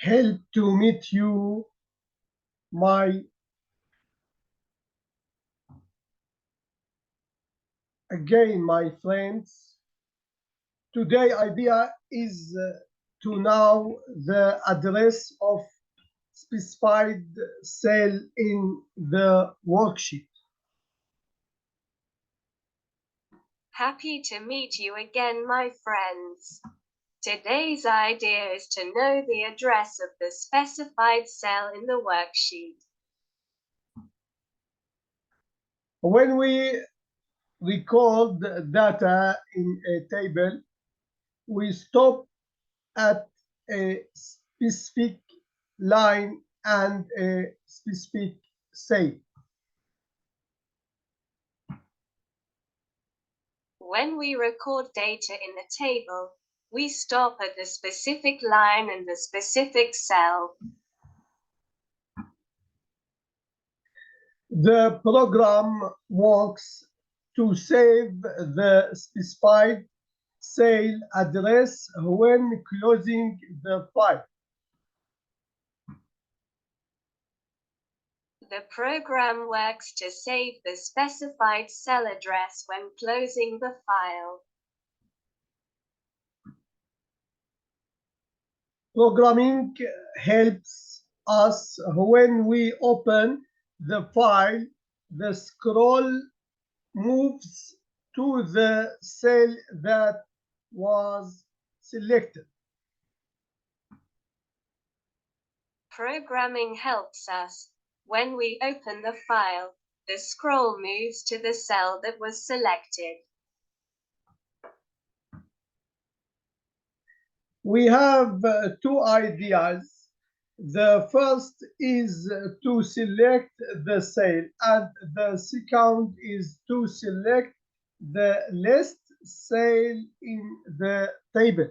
help to meet you, my friends. Today idea is to know the address of specified cell in the worksheet. Happy to meet you again, my friends. Today's idea is to know the address of the specified cell in the worksheet. When we record data in a table, we stop at a specific line and a specific cell. When we record data in the table, we stop at the specific line and the specific cell. The program works to save the specified cell address when closing the file. The program works to save the specified cell address when closing the file. Programming helps us when we open the file, the scroll moves to the cell that was selected. Programming helps us when we open the file, the scroll moves to the cell that was selected. We have two ideas. The first is to select the cell, and the second is to select the last cell in the table.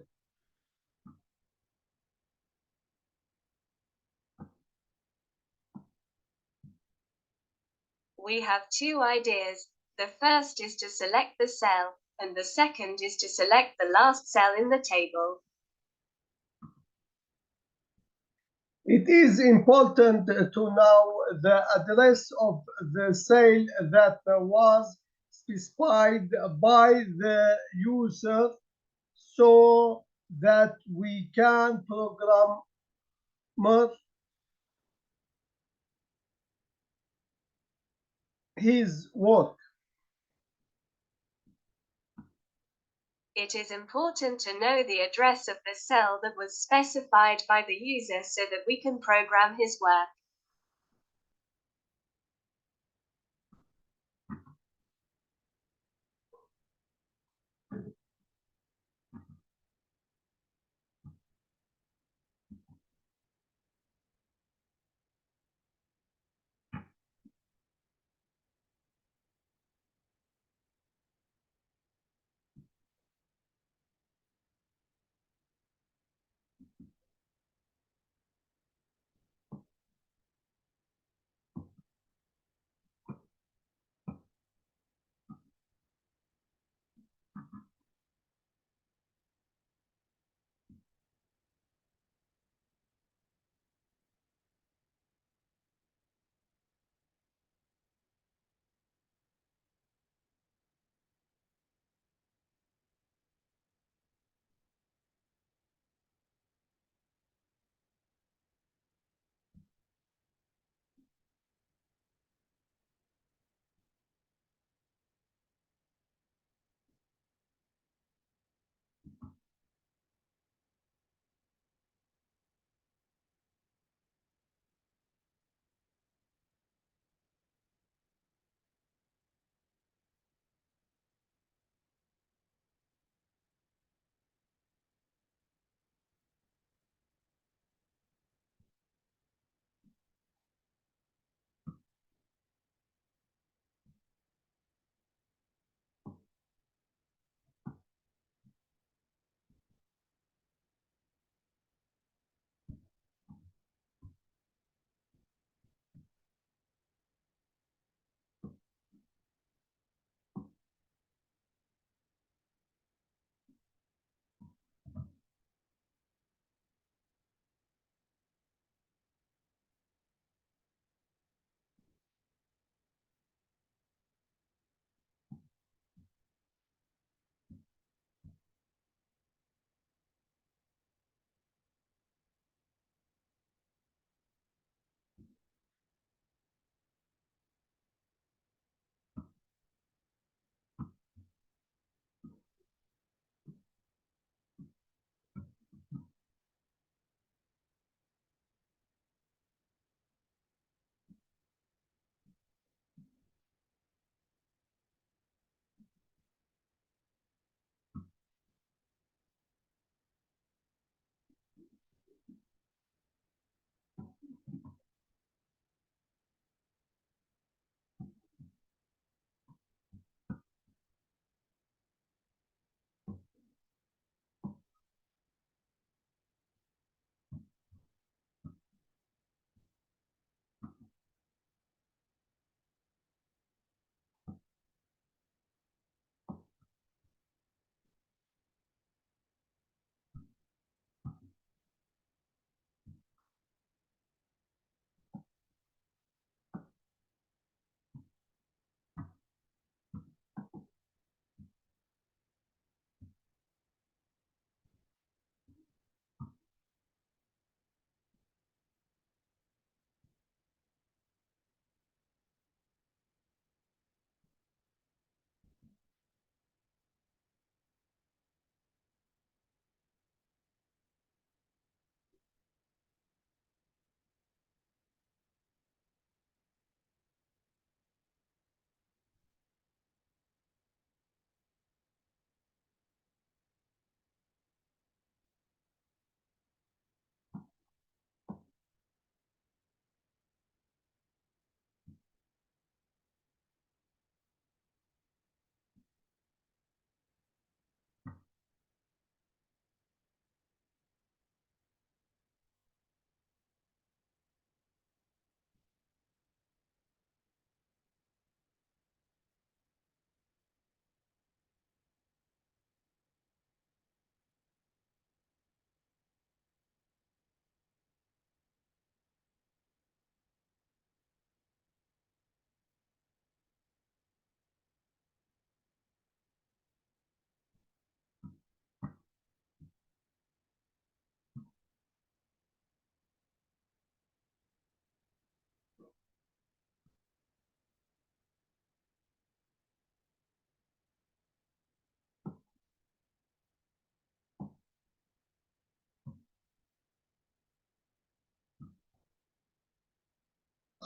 We have two ideas. The first is to select the cell, and the second is to select the last cell in the table. It is important to know the address of the cell that was specified by the user so that we can program his work. It is important to know the address of the cell that was specified by the user so that we can program his work.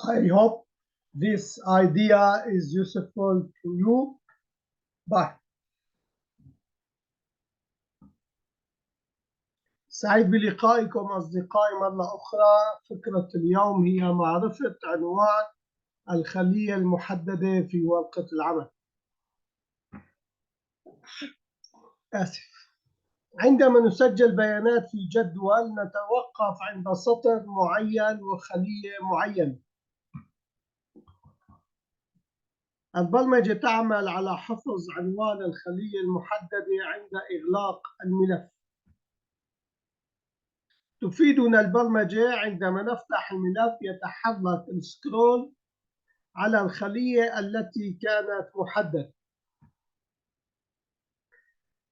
I hope this idea is useful to you. Bye. سعيد بلقائكم أصدقائي مرة أخرى. فكرة اليوم هي معرفة عنوان الخلية المحددة في ورقة العمل. آسف. عندما نسجل بيانات في جدول نتوقف عند سطر معين وخلية معينة. البرمجة تعمل على حفظ عنوان الخلية المحددة عند إغلاق الملف. تفيدنا البرمجة عندما نفتح الملف يتحرك السكرول على الخلية التي كانت محددة.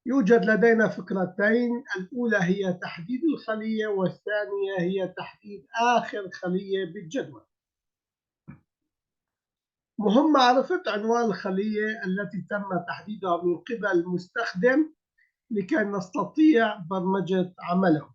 يوجد لدينا فكرتين، الأولى هي تحديد الخلية والثانية هي تحديد آخر خلية بالجدول. مهم معرفة عنوان الخلية التي تم تحديدها من قبل المستخدم لكي نستطيع برمجة عمله.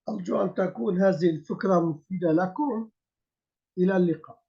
أرجو أن تكون هذه الفكرة مفيدة لكم. إلى اللقاء.